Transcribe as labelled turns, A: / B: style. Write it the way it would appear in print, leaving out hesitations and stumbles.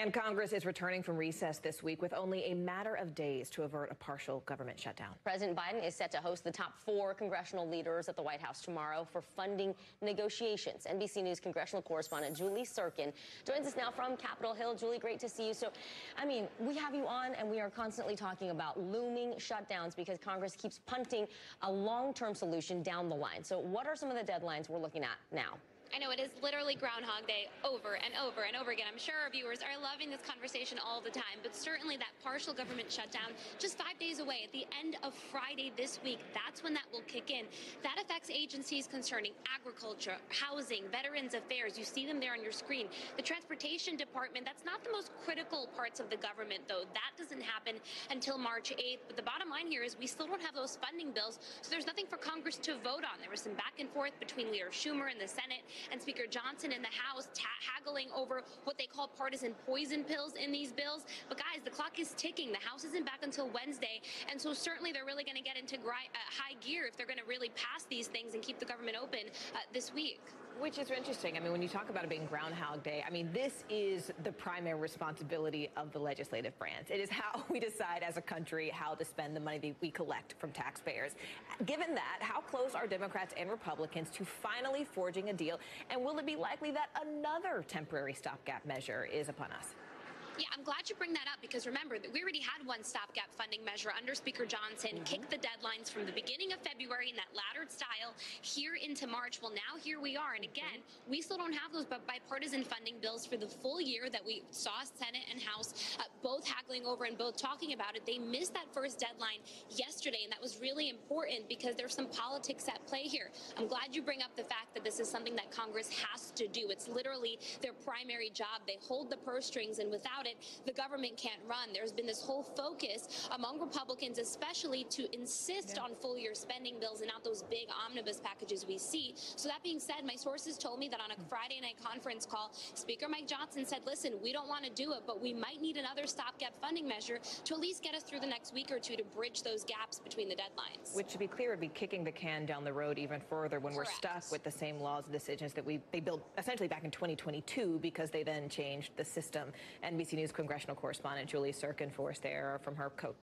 A: And Congress is returning from recess this week with only a matter of days to avert a partial government shutdown.
B: President Biden is set to host the top 4 congressional leaders at the White House tomorrow for funding negotiations. NBC News congressional correspondent Julie Tsirkin joins us now from Capitol Hill. Julie, great to see you. So, we have you on and we are constantly talking about looming shutdowns because Congress keeps punting a long-term solution down the line. So what are some of the deadlines we're looking at now?
C: I know it is literally Groundhog Day over and over and over again. I'm sure our viewers are loving this conversation all the time, but certainly that partial government shutdown just 5 days away at the end of Friday this week, that's when that will kick in. That affects agencies concerning agriculture, housing, Veterans Affairs. You see them there on your screen. The Transportation Department, that's not the most critical parts of the government, though. That doesn't happen until March 8th. But the bottom line here is we still don't have those funding bills, so there's nothing for Congress to vote on. There was some back and forth between Leader Schumer in the Senate and Speaker Johnson in the House, haggling over what they call partisan poison pills in these bills. But guys, the clock is ticking. The House isn't back until Wednesday, and so certainly they're really going to get into high gear if they're going to really pass these things and keep the government open this week.
A: Which is interesting. When you talk about it being Groundhog Day, this is the primary responsibility of the legislative branch. It is how we decide as a country how to spend the money that we collect from taxpayers. Given that, how close are Democrats and Republicans to finally forging a deal? And will it be likely that another temporary stopgap measure is upon us?
C: Yeah, I'm glad you bring that up because remember that we already had one stopgap funding measure under Speaker Johnson, kicked the deadlines from the beginning of February in that laddered style here into March. Well, now here we are. And again, we still don't have those bipartisan funding bills for the full year that we saw Senate and House both haggling over and both talking about it. They missed that first deadline yesterday, and that was really important because there's some politics at play here. I'm glad you bring up the fact that this is something that Congress has to do. It's literally their primary job. They hold the purse strings, and without it, the government can't run. There's been this whole focus among Republicans, especially to insist on full-year spending bills and not those big omnibus packages we see. So that being said, my sources told me that on a Friday night conference call, Speaker Mike Johnson said, listen, we don't want to do it, but we might need another stopgap funding measure to at least get us through the next week or two to bridge those gaps between the deadlines.
A: Which, to be clear, would be kicking the can down the road even further when we're stuck with the same laws and decisions that they built essentially back in 2022 because they then changed the system. NBC News congressional correspondent Julie Tsirkin for us there from her